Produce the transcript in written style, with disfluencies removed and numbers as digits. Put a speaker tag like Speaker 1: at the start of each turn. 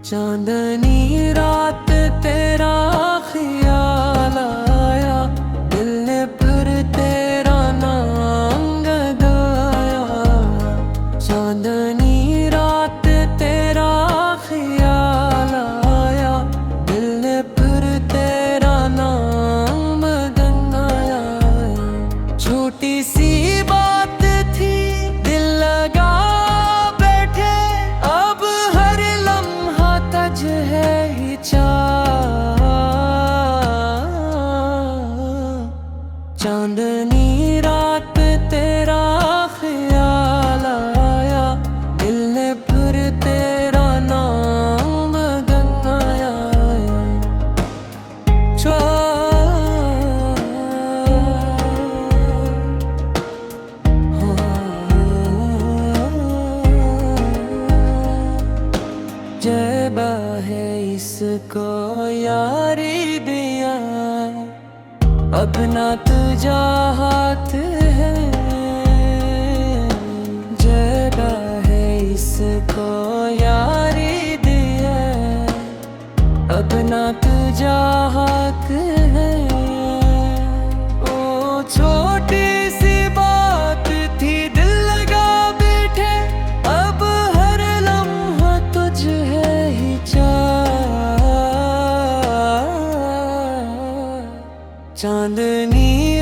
Speaker 1: चांदनी रात तेरा ख्याल आया, दिल ने फिर तेरा नाम गदाया। चांदनी रात तेरा ख्याल आया, दिल ने फिर तेरा नाम गदाया। छोटी सी बात थी दिल लगा बैठे, अब हर लम्हा तज है ही चांदनी रात तेरा ख्याल आया, दिल ने फिर तेरा नाम गंगाया। जैबा है इसको यारी दिया, अब ना तुझा हाथ है। जगह है इसको यारी दिया, अब ना तुझा हक है। ओ छोटी सी बात थी दिल लगा बैठे, अब हर लम्हा तुझ है ही चांदनी